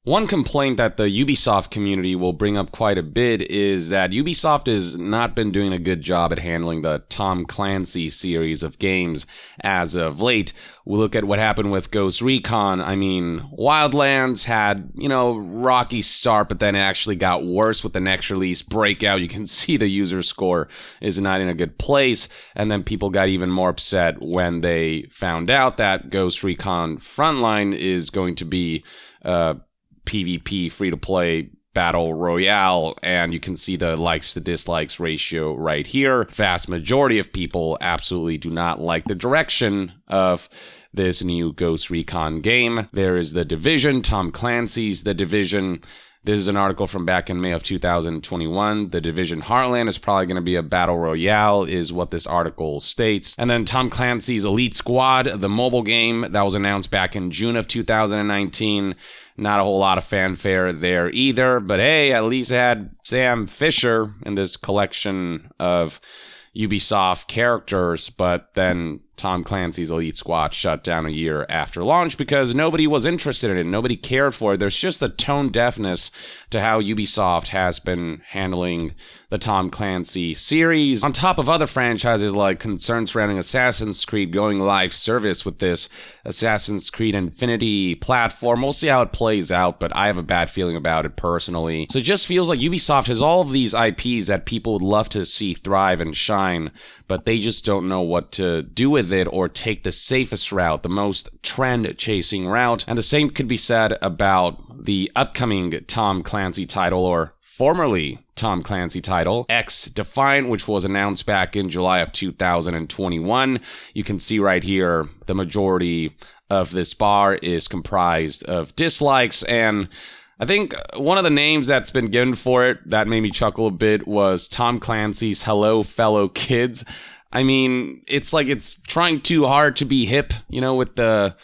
One complaint that the Ubisoft community will bring up quite a bit is that Ubisoft has not been doing a good job at handling the Tom Clancy series of games as of late. We look at what happened with Ghost Recon. I mean, Wildlands had, rocky start, but then it actually got worse with the next release, Breakout. You can see the user score is not in a good place, and then people got even more upset when they found out that Ghost Recon Frontline is going to be PvP, free-to-play battle royale, and you can see the likes to dislikes ratio right here. Vast majority of people absolutely do not like the direction of this new Ghost Recon game. There is The Division, Tom Clancy's The Division. This is an article from back in May of 2021. The Division Heartland is probably going to be a battle royale, is what this article states. And then Tom Clancy's Elite Squad, the mobile game that was announced back in June of 2019. Not a whole lot of fanfare there either, but hey, at least it had Sam Fisher in this collection of Ubisoft characters, but then Tom Clancy's Elite Squad shut down a year after launch because nobody was interested in it. Nobody cared for it. There's just a tone deafness to how Ubisoft has been handling the Tom Clancy series. On top of other franchises like concerns surrounding Assassin's Creed going live service with this Assassin's Creed Infinity platform. We'll see how it plays out, but I have a bad feeling about it personally. So it just feels like Ubisoft has all of these IPs that people would love to see thrive and shine, but they just don't know what to do with it or take the safest route, the most trend-chasing route. And the same could be said about the upcoming Tom Clancy title, or formerly Tom Clancy title, XDefiant, which was announced back in July of 2021. You can see right here, the majority of this bar is comprised of dislikes, and I think one of the names that's been given for it that made me chuckle a bit was Tom Clancy's Hello Fellow Kids. I mean, it's like it's trying too hard to be hip, with the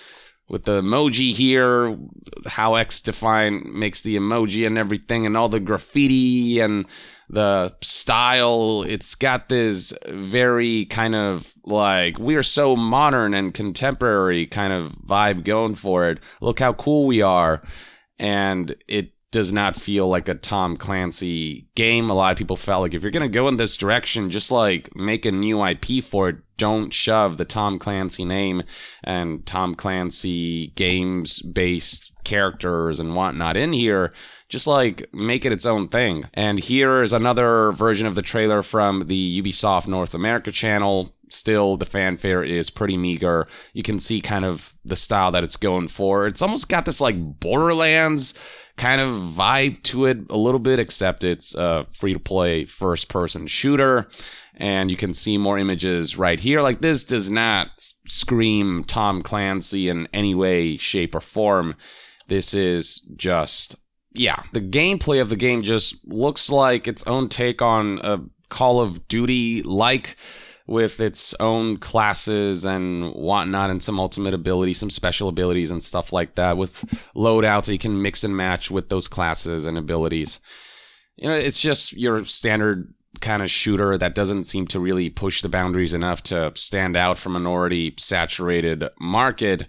emoji here, how XDefiant makes the emoji and everything, and all the graffiti and the style. It's got this very kind of like, we're so modern and contemporary kind of vibe going for it. Look how cool we are. And it does not feel like a Tom Clancy game. A lot of people felt like if you're going to go in this direction, just like make a new IP for it. Don't shove the Tom Clancy name and Tom Clancy games-based characters and whatnot in here. Just like make it its own thing. And here is another version of the trailer from the Ubisoft North America channel. Still, the fanfare is pretty meager. You can see kind of the style that it's going for. It's almost got this like Borderlands kind of vibe to it a little bit, except it's a free-to-play first-person shooter. And you can see more images right here. Like, this does not scream Tom Clancy in any way, shape, or form. This is just, yeah. The gameplay of the game just looks like its own take on a Call of Duty-like, with its own classes and whatnot, and some ultimate abilities, some special abilities and stuff like that, with loadouts that you can mix and match with those classes and abilities. It's just your standard kind of shooter that doesn't seem to really push the boundaries enough to stand out from an already saturated market.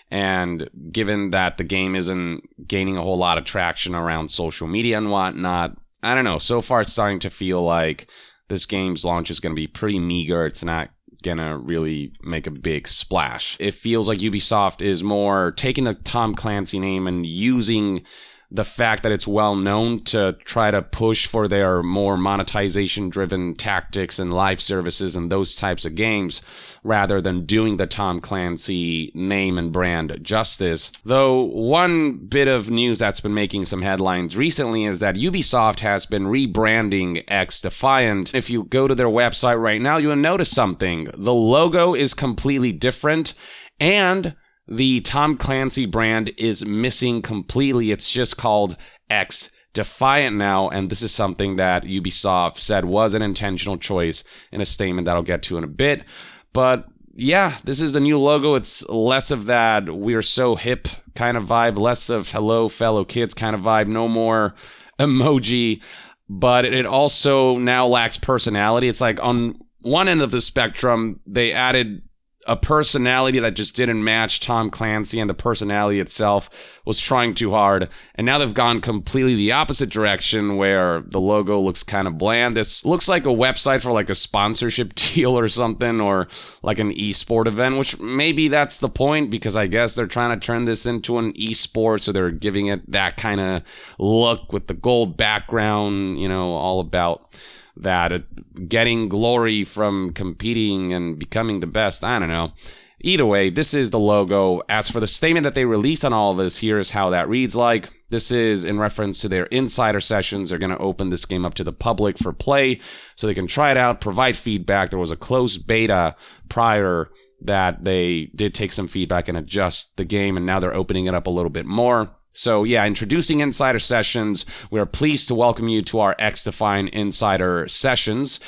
And given that the game isn't gaining a whole lot of traction around social media and whatnot, I don't know, so far it's starting to feel like this game's launch is going to be pretty meager. It's not going to really make a big splash. It feels like Ubisoft is more taking the Tom Clancy name and using the fact that it's well known to try to push for their more monetization-driven tactics and live services and those types of games, rather than doing the Tom Clancy name and brand justice. Though one bit of news that's been making some headlines recently is that Ubisoft has been rebranding XDefiant. If you go to their website right now, you'll notice something. The logo is completely different, and the Tom Clancy brand is missing completely. It's just called XDefiant now, and this is something that Ubisoft said was an intentional choice in a statement that I'll get to in a bit. But yeah, this is the new logo. It's less of that we're so hip kind of vibe, less of hello fellow kids kind of vibe, no more emoji, but it also now lacks personality. It's like on one end of the spectrum, they added a personality that just didn't match Tom Clancy, and the personality itself was trying too hard. And now they've gone completely the opposite direction, where the logo looks kind of bland. This looks like a website for like a sponsorship deal or something, or like an esport event, which maybe that's the point, because I guess they're trying to turn this into an esport, so they're giving it that kind of look with the gold background, you know, all about that, getting glory from competing and becoming the best. I don't know. Either way, this is the logo. As for the statement that they released on all of this, here's how that reads like. This is in reference to their insider sessions. They're going to open this game up to the public for play so they can try it out, provide feedback. There was a closed beta prior that they did take some feedback and adjust the game, and now they're opening it up a little bit more. So yeah, introducing Insider Sessions. We are pleased to welcome you to our XDefiant Insider Sessions.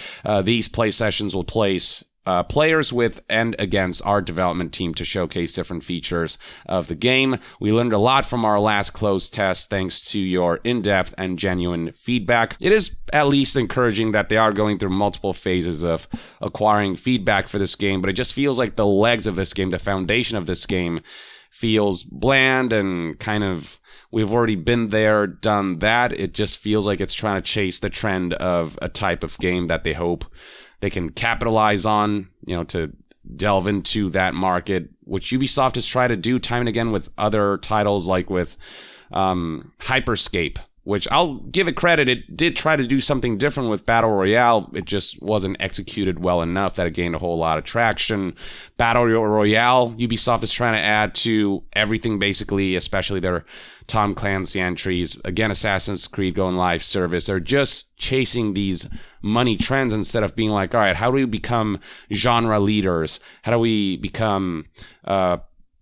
These play sessions will place players with and against our development team to showcase different features of the game. We learned a lot from our last closed test thanks to your in-depth and genuine feedback. It is at least encouraging that they are going through multiple phases of acquiring feedback for this game, but it just feels like the legs of this game, the foundation of this game, feels bland and kind of, we've already been there, done that. It just feels like it's trying to chase the trend of a type of game that they hope they can capitalize on, you know, to delve into that market, which Ubisoft has tried to do time and again with other titles, like with Hyperscape, which I'll give it credit. It did try to do something different with Battle Royale. It just wasn't executed well enough that it gained a whole lot of traction. Battle Royale, Ubisoft is trying to add to everything, basically, especially their Tom Clancy entries. Again, Assassin's Creed going live service. They're just chasing these money trends instead of being like, all right, how do we become genre leaders? How do we become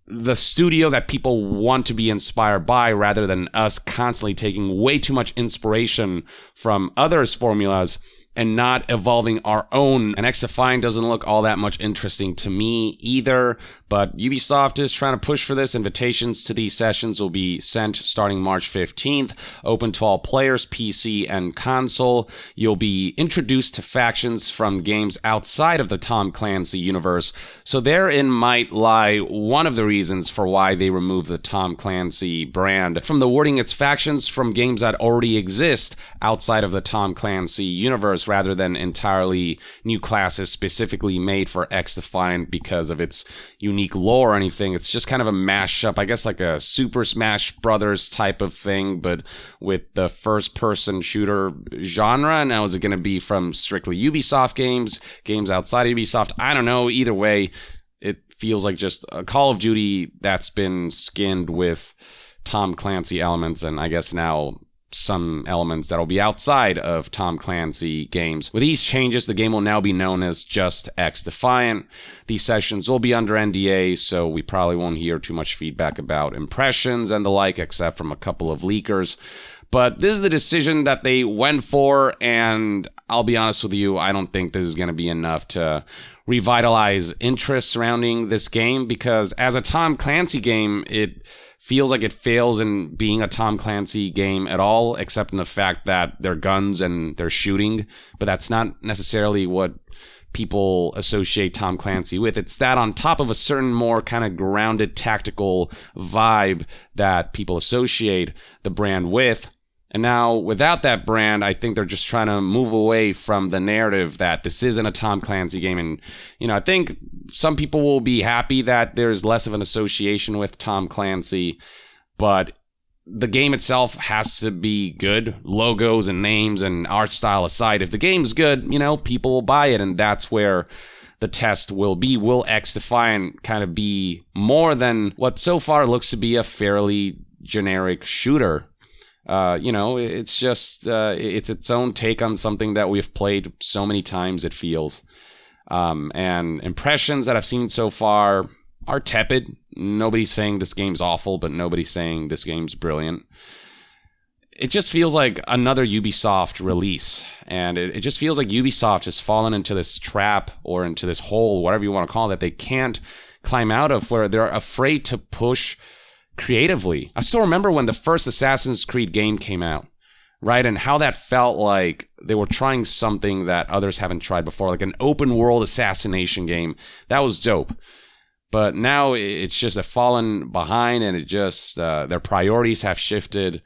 the studio that people want to be inspired by, rather than us constantly taking way too much inspiration from others' formulas and not evolving our own. And XDefiant doesn't look all that much interesting to me either, but Ubisoft is trying to push for this. Invitations to these sessions will be sent starting March 15th, open to all players, PC and console. You'll be introduced to factions from games outside of the Tom Clancy universe, so therein might lie one of the reasons for why they removed the Tom Clancy brand from the wording. It's factions from games that already exist outside of the Tom Clancy universe, rather than entirely new classes specifically made for XDefiant because of its unique lore or anything. It's just kind of a mashup, I guess, like a Super Smash Brothers type of thing, but with the first-person shooter genre. Now, is it going to be from strictly Ubisoft games outside of Ubisoft? I don't know. Either way, it feels like just a Call of Duty that's been skinned with Tom Clancy elements, and I guess now some elements that'll be outside of Tom Clancy games. With these changes, the game will now be known as just XDefiant. These sessions will be under NDA, so we probably won't hear too much feedback about impressions and the like, except from a couple of leakers. But this is the decision that they went for, and I'll be honest with you, I don't think this is going to be enough to revitalize interest surrounding this game, because as a Tom Clancy game, it feels like it fails in being a Tom Clancy game at all, except in the fact that they're guns and they're shooting, but that's not necessarily what people associate Tom Clancy with. It's that on top of a certain more kind of grounded tactical vibe that people associate the brand with. And now, without that brand, I think they're just trying to move away from the narrative that this isn't a Tom Clancy game. And, you know, I think some people will be happy that there's less of an association with Tom Clancy, but the game itself has to be good. Logos and names and art style aside, if the game's good, you know, people will buy it, and that's where the test will be. Will XDefiant kind of be more than what so far looks to be a fairly generic shooter? You know, it's just, it's its own take on something that we've played so many times, it feels. And impressions that I've seen so far are tepid. Nobody's saying this game's awful, but nobody's saying this game's brilliant. It just feels like another Ubisoft release. And it just feels like Ubisoft has fallen into this trap, or into this hole, whatever you want to call it, that they can't climb out of, where they're afraid to push creatively. I still remember when the first Assassin's Creed game came out, right? And how that felt like they were trying something that others haven't tried before, like an open world assassination game. That was dope. But now it's just a fallen behind, and it just their priorities have shifted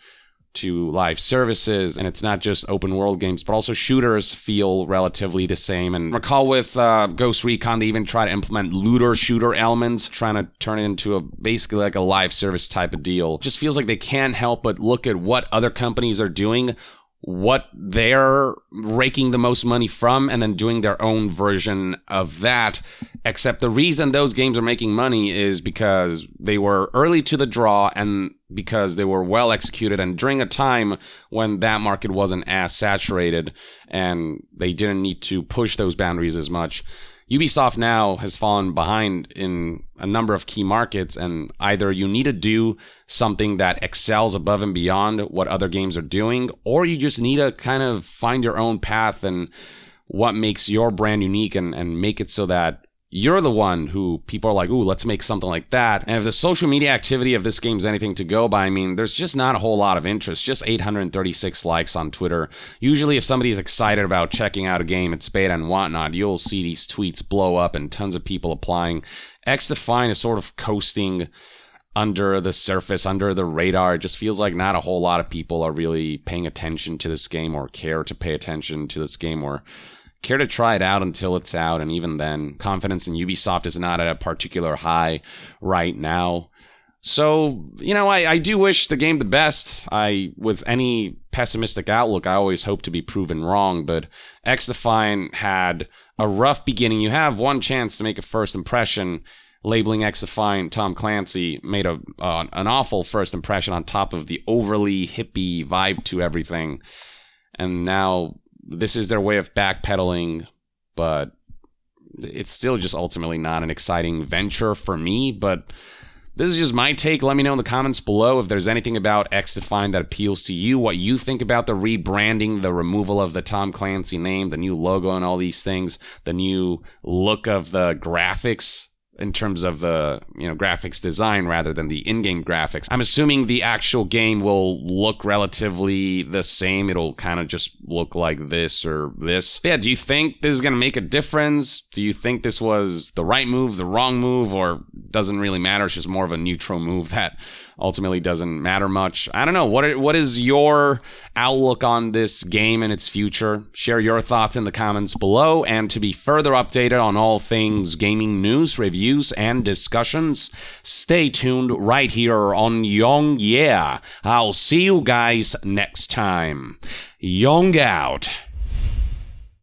to live services, and it's not just open world games, but also shooters feel relatively the same. And recall with Ghost Recon, they even try to implement looter shooter elements, trying to turn it into basically like a live service type of deal. It just feels like they can't help but look at what other companies are doing, what they're raking the most money from, and then doing their own version of that. Except the reason those games are making money is because they were early to the draw, and because they were well executed, and during a time when that market wasn't as saturated and they didn't need to push those boundaries as much. Ubisoft now has fallen behind in a number of key markets, and either you need to do something that excels above and beyond what other games are doing, or you just need to kind of find your own path and what makes your brand unique, and make it so that you're the one who people are like, ooh, let's make something like that. And if the social media activity of this game is anything to go by, I mean, there's just not a whole lot of interest. Just 836 likes on Twitter. Usually if somebody's excited about checking out a game, it's beta and whatnot, you'll see these tweets blow up and tons of people applying. XDefiant is sort of coasting under the surface, under the radar. It just feels like not a whole lot of people are really paying attention to this game, or care to pay attention to this game, or care to try it out until it's out. And even then, confidence in Ubisoft is not at a particular high right now. So, you know, I do wish the game the best. With any pessimistic outlook, I always hope to be proven wrong, but XDefiant had a rough beginning. You have one chance to make a first impression. Labeling XDefiant Tom Clancy made an awful first impression on top of the overly hippie vibe to everything. And now this is their way of backpedaling, but it's still just ultimately not an exciting venture for me. But this is just my take. Let me know in the comments below if there's anything about XDefiant that appeals to you, what you think about the rebranding, the removal of the Tom Clancy name, the new logo and all these things, the new look of the graphics in terms of the, graphics design rather than the in-game graphics. I'm assuming the actual game will look relatively the same. It'll kind of just look like this or this. Yeah, do you think this is going to make a difference? Do you think this was the right move, the wrong move, or doesn't really matter? It's just more of a neutral move that ultimately doesn't matter much. I don't know. What is your outlook on this game and its future? Share your thoughts in the comments below. And to be further updated on all things gaming news, reviews, and discussions, stay tuned right here on Young Yeah. I'll see you guys next time. Young out.